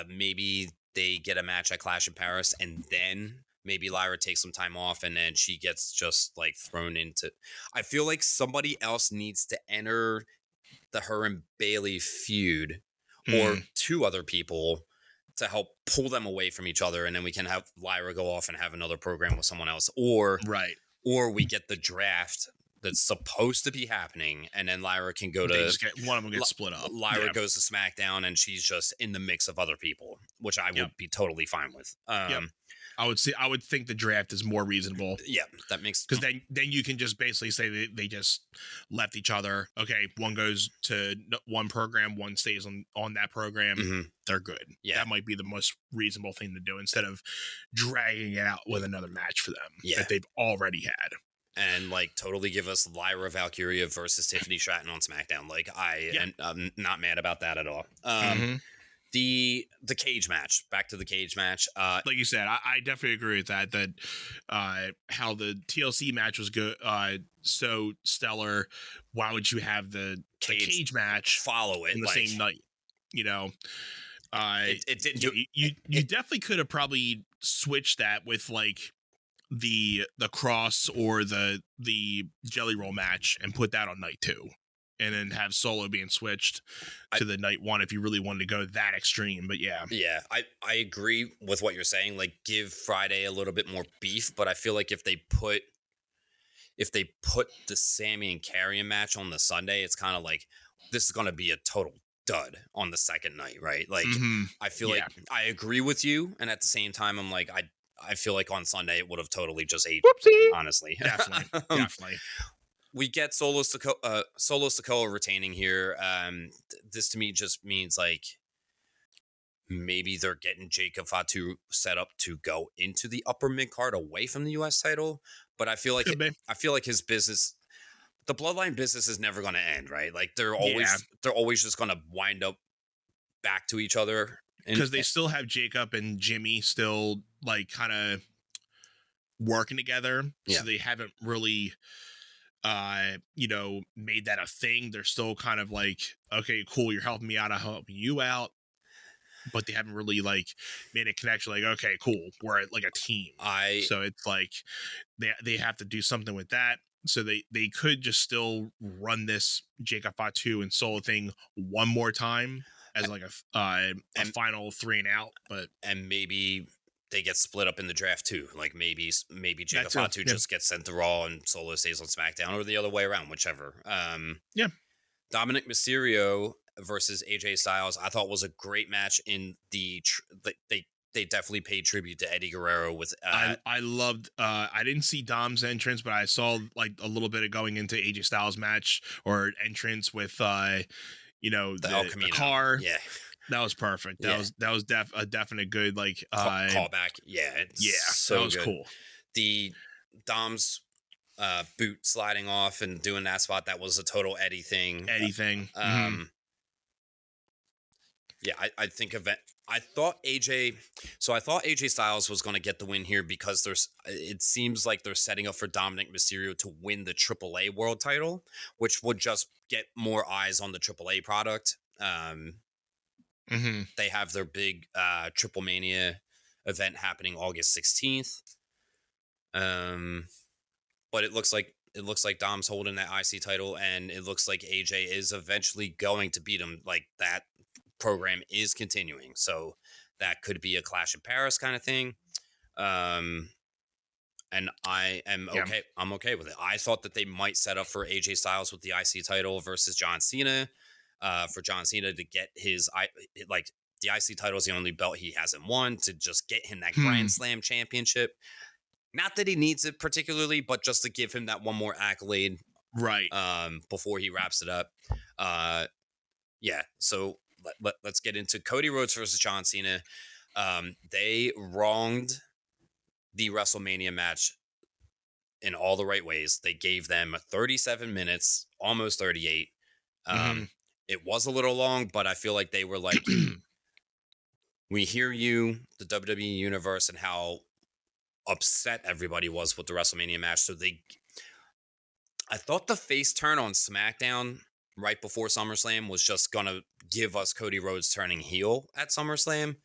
maybe they get a match at Clash in Paris, and then maybe Lyra takes some time off, and then she gets just like thrown into. I feel like somebody else needs to enter the her and Bayley feud, or two other people, to help pull them away from each other, and then we can have Lyra go off and have another program with someone else, or we get the draft that's supposed to be happening, and then Lyra can go to one of them gets split up. Lyra goes to SmackDown, and she's just in the mix of other people, which I would be totally fine with. I would think the draft is more reasonable. Yeah, that makes, because then you can just basically say they just left each other. Okay, one goes to one program, one stays on that program. They're good. Yeah, that might be the most reasonable thing to do, instead of dragging it out with another match for them that they've already had. And like, totally give us Lyra Valkyria versus Tiffany Stratton on SmackDown. Like, I'm not mad about that at all. The cage match, back to the cage match. Like you said, I definitely agree with that. That how the TLC match was good, so stellar. Why would you have the cage match follow it in the same night? It didn't. You definitely could have probably switched that with like the cross or the jelly roll match, and put that on night 2. And then have Solo being switched to the night 1 if you really wanted to go that extreme. But yeah, I agree with what you're saying. Like, give Friday a little bit more beef, but I feel like if they put the Sammy and Karrion match on the Sunday, it's kind of like, this is going to be a total dud on the second night, right? Like, I feel like I agree with you, and at the same time, I'm like, I feel like on Sunday it would have totally just aged. Whoopsie. Honestly, definitely. We get Solo Sikoa retaining here. This to me just means like, maybe they're getting Jacob Fatu set up to go into the upper mid card away from the U.S. title. But I feel like his business, the Bloodline business, is never going to end, right? Like, they're always just going to wind up back to each other. because they still have Jacob and Jimmy still like kind of working together. Yeah. So they haven't really made that a thing. They're still kind of like, okay, cool, you're helping me out, I'm helping you out, but they haven't really like made a connection like, okay, cool, we're like a team. So it's like they have to do something with that. So they could just still run this Jacob Fatu and Solo thing one more time as like a final 3 and out, but maybe they get split up in the draft too. Like maybe Jacob Fatu just gets sent to Raw and Solo stays on SmackDown, or the other way around, whichever. Dominic Mysterio versus AJ Styles, I thought was a great match. In they definitely paid tribute to Eddie Guerrero with. I loved. I didn't see Dom's entrance, but I saw like a little bit of going into AJ Styles match or entrance with the car. Yeah. That was perfect. That was a definite good like callback. Yeah, so that was good. Cool. The Dom's boot sliding off and doing that spot, that was a total Eddie thing. Yeah, I think I thought AJ Styles was going to get the win here because it seems like they're setting up for Dominic Mysterio to win the AAA World Title, which would just get more eyes on the AAA product. They have their big Triple Mania event happening August 16th. But it looks like Dom's holding that IC title, and it looks like AJ is eventually going to beat him. Like, that program is continuing, so that could be a Clash in Paris kind of thing. And I am okay. I'm okay with it. I thought that they might set up for AJ Styles with the IC title versus John Cena. For John Cena to get his, the IC title is the only belt he hasn't won, to just get him that Grand Slam championship. Not that he needs it particularly, but just to give him that one more accolade, right? Before he wraps it up. So let's get into Cody Rhodes versus John Cena. They wronged the WrestleMania match in all the right ways. They gave them 37 minutes, almost 38. It was a little long, but I feel like they were like, we hear you, the WWE universe, and how upset everybody was with the WrestleMania match. So I thought the face turn on SmackDown right before SummerSlam was just going to give us Cody Rhodes turning heel at SummerSlam.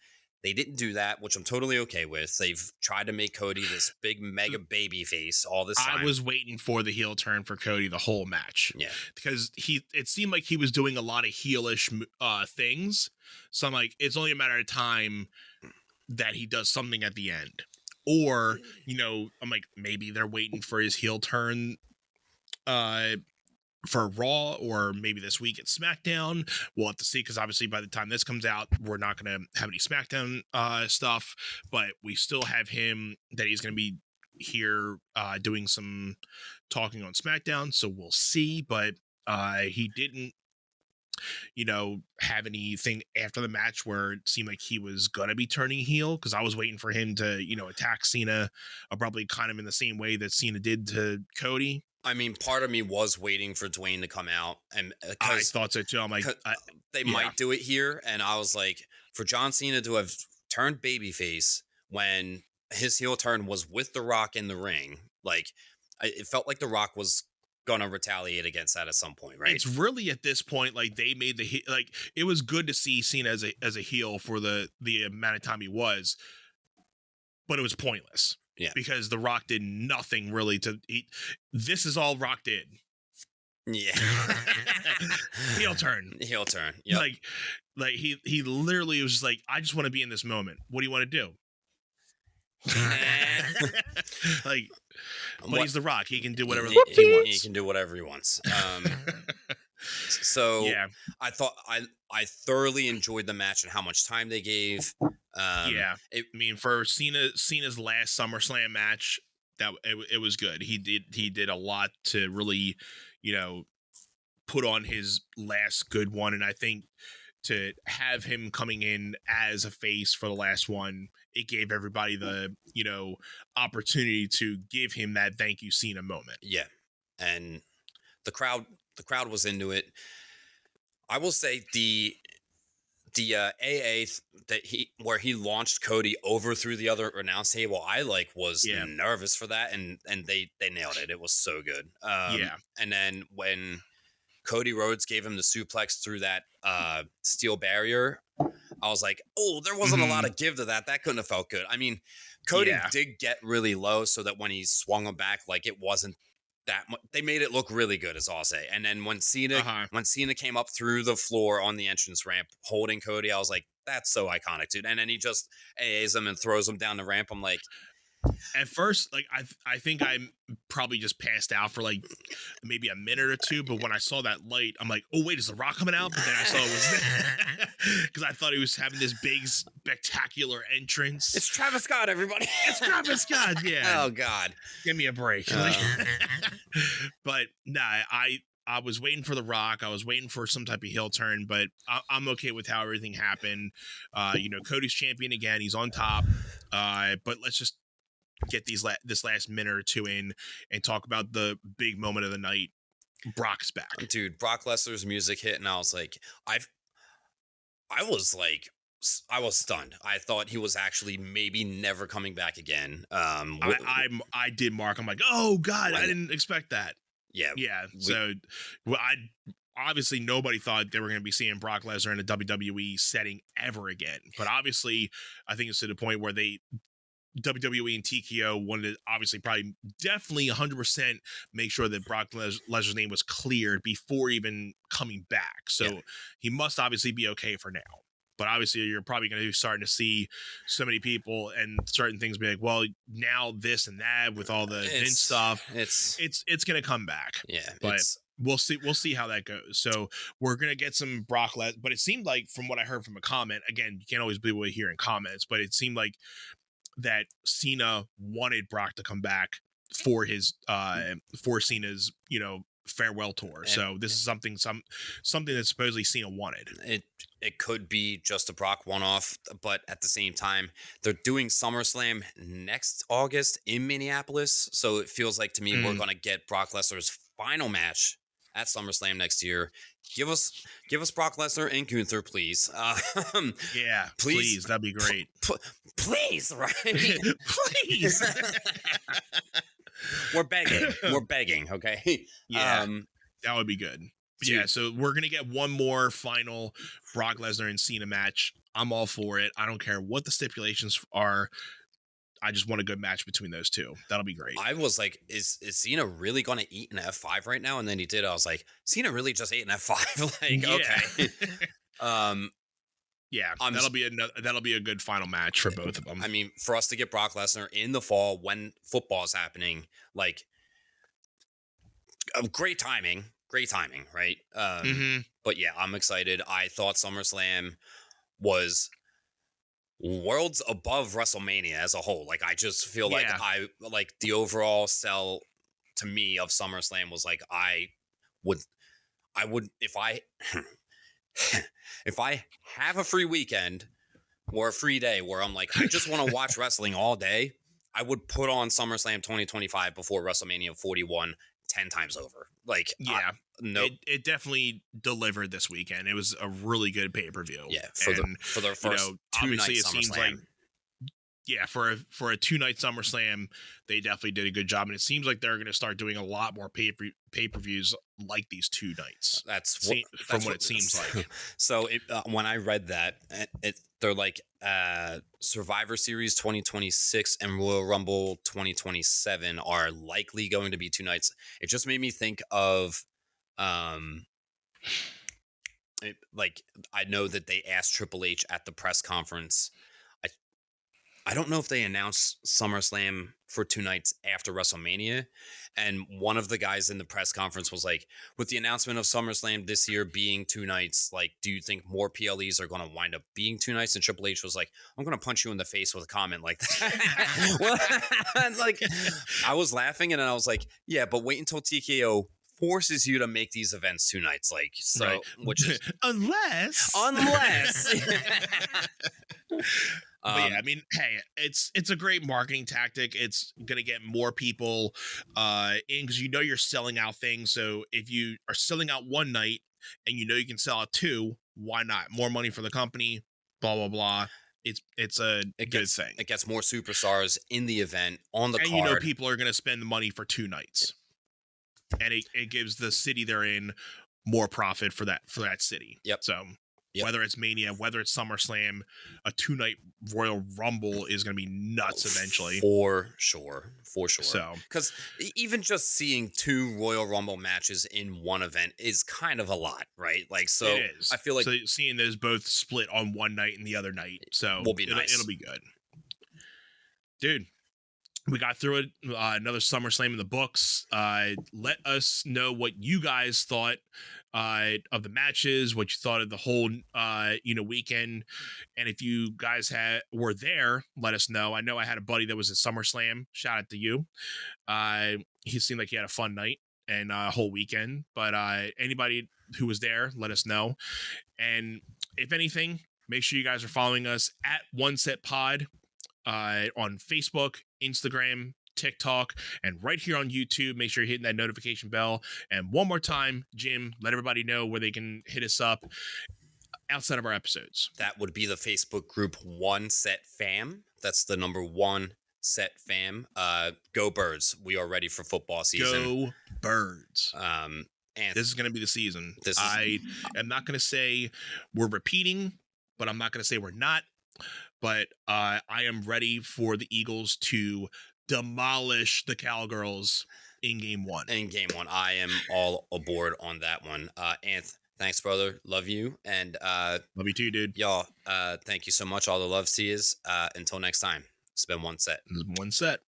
They didn't do that, which I'm totally okay with. They've tried to make Cody this big mega baby face all this time. I was waiting for the heel turn for Cody the whole match. Yeah. Because it seemed like he was doing a lot of heelish things. So I'm like, it's only a matter of time that he does something at the end. Or, I'm like, maybe they're waiting for his heel turn for Raw, or maybe this week at SmackDown. We'll have to see, because obviously by the time this comes out, we're not going to have any SmackDown stuff, but we still have him that he's going to be here doing some talking on SmackDown, so we'll see. But he didn't have anything after the match where it seemed like he was gonna be turning heel, because I was waiting for him to attack Cena abruptly, kind of in the same way that Cena did to Cody. I mean, part of me was waiting for Dwayne to come out, and I thought so too. I'm like, they might do it here, and I was like, for John Cena to have turned babyface when his heel turn was with The Rock in the ring, like, it felt like The Rock was gonna retaliate against that at some point, right? It's really at this point, like, they made like, it was good to see Cena as a heel for the amount of time he was, but it was pointless. Yeah, because The Rock did nothing really this is all Rock did. Yeah. Heel turn. Yep. Like he literally was just like, I just want to be in this moment. What do you want to do? But he's The Rock. He can do whatever he wants. He can do whatever he wants. So yeah, I thought I thoroughly enjoyed the match and how much time they gave. For Cena's last SummerSlam match, that it was good. He did a lot to really, put on his last good one, and I think to have him coming in as a face for the last one, it gave everybody the opportunity to give him that thank you Cena moment. Yeah, and the crowd was into it. I will say the the AA where he launched Cody over through the other announce table, I was nervous for that, and they nailed it. It was so good. And then when Cody Rhodes gave him the suplex through that steel barrier, I was like, oh, there wasn't a lot of give to that. That couldn't have felt good. I mean, Cody did get really low, so that when he swung him back, it wasn't that much. They made it look really good, as I'll say. And then when Cena came up through the floor on the entrance ramp holding Cody, I was like, that's so iconic, dude. And then he just AAs him and throws him down the ramp. I'm like, at first, I think I probably just passed out for maybe a minute or two, but when I saw that light, I'm like, oh wait, is The Rock coming out? But then I saw it was because I thought he was having this big spectacular entrance. It's Travis Scott, everybody. It's Travis Scott. Yeah. Oh God, give me a break. But nah, I was waiting for The Rock. I was waiting for some type of heel turn, but I'm okay with how everything happened. Cody's champion again. He's on top. But let's just get this last minute or two in and talk about the big moment of the night. Brock's back, dude. Brock Lesnar's music hit, and I was like, I was stunned. I thought he was actually maybe never coming back again. I did, Mark. I'm like, oh God, I didn't expect that. Yeah. So, I obviously nobody thought they were going to be seeing Brock Lesnar in a WWE setting ever again. But obviously, I think it's to the point where WWE and TKO wanted to obviously definitely 100% make sure that Brock Lesnar's name was cleared before even coming back. So he must obviously be okay for now. But obviously you're probably going to be starting to see so many people and certain things be like, well, now this and that with all the Vince stuff, it's going to come back. Yeah. But we'll see how that goes. So we're going to get some Brock Lesnar, but it seemed like from what I heard from a comment, again, you can't always believe what you hear in comments, but it seemed like that Cena wanted Brock to come back for his for Cena's farewell tour. So this is something that supposedly Cena wanted. It could be just a Brock one-off, but at the same time, they're doing SummerSlam next August in Minneapolis, so it feels like to me we're going to get Brock Lesnar's final match at SummerSlam next year. Give us Brock Lesnar and Gunther, please. Yeah, please, that'd be great. Please, right? Please. We're begging, okay? Yeah, that would be good. Yeah, so we're going to get one more final Brock Lesnar and Cena match. I'm all for it. I don't care what the stipulations are. I just want a good match between those two. That'll be great. I was like, is Cena really going to eat an F5 right now? And then he did. I was like, Cena really just ate an F5? Okay. Yeah, that'll be a good final match for both of them. I mean, for us to get Brock Lesnar in the fall when football is happening, great timing, right? But yeah, I'm excited. I thought SummerSlam was worlds above WrestleMania as a whole. I just feel like the overall sell to me of SummerSlam was I would if I have a free weekend or a free day where I'm like, I just want to watch wrestling all day, I would put on SummerSlam 2025 before WrestleMania 41 10 times over. It definitely delivered this weekend. It was a really good pay-per-view. Yeah, for the first obviously it SummerSlam. seems like for a 2-night SummerSlam, they definitely did a good job, and it seems like they're going to start doing a lot more pay-per-views like these 2 nights. That's what it seems like. So when I read that, they're like Survivor Series 2026 and Royal Rumble 2027 are likely going to be 2 nights. It just made me think of I know that they asked Triple H at the press conference. I don't know if they announced SummerSlam for 2 nights after WrestleMania. And one of the guys in the press conference was like, with the announcement of SummerSlam this year being 2 nights, do you think more PLEs are going to wind up being 2 nights? And Triple H was like, I'm going to punch you in the face with a comment like that. I was laughing and then I was like, yeah, but wait until TKO forces you to make these events 2 nights. Right. Which is unless. But yeah, I mean, hey, it's a great marketing tactic. It's gonna get more people in because you're selling out things. So if you are selling out one night and you can sell out 2, Why not? More money for the company, blah, blah, blah. It's a good thing. It gets more superstars in the event on the card. And you know people are going to spend the money for 2 nights. And it gives the city they're in more profit for that city. Yep. So whether it's Mania, whether it's SummerSlam, a 2-night Royal Rumble is going to be nuts eventually. For sure. So, because even just seeing 2 Royal Rumble matches in one event is kind of a lot, right? Like, so it is. I feel like seeing those both split on one night and the other night, so will be nice. It'll be good, dude. We got through it. Another SummerSlam in the books. Let us know what you guys thought of the matches, what you thought of the whole weekend, and if you guys were there, let us know. I know I had a buddy that was at SummerSlam. Shout out to you. He seemed like he had a fun night and a whole weekend. But anybody who was there, let us know. And if anything, make sure you guys are following us at One Set Pod on Facebook, Instagram, TikTok, and right here on YouTube. Make sure you're hitting that notification bell. And one more time, Jim, let everybody know where they can hit us up outside of our episodes. That would be the Facebook group One Set Fam. That's the number 1 Set Fam. Go Birds. We are ready for football season. Go Birds. And this is going to be the season. I am not going to say we're repeating, but I'm not going to say we're not. But I am ready for the Eagles to demolish the Cowgirls in game 1. In game 1, I am all aboard on that one. Anth, thanks, brother. Love you. And love you too, dude. Y'all, thank you so much. All the love to you. Until next time, it's been One Set. One Set.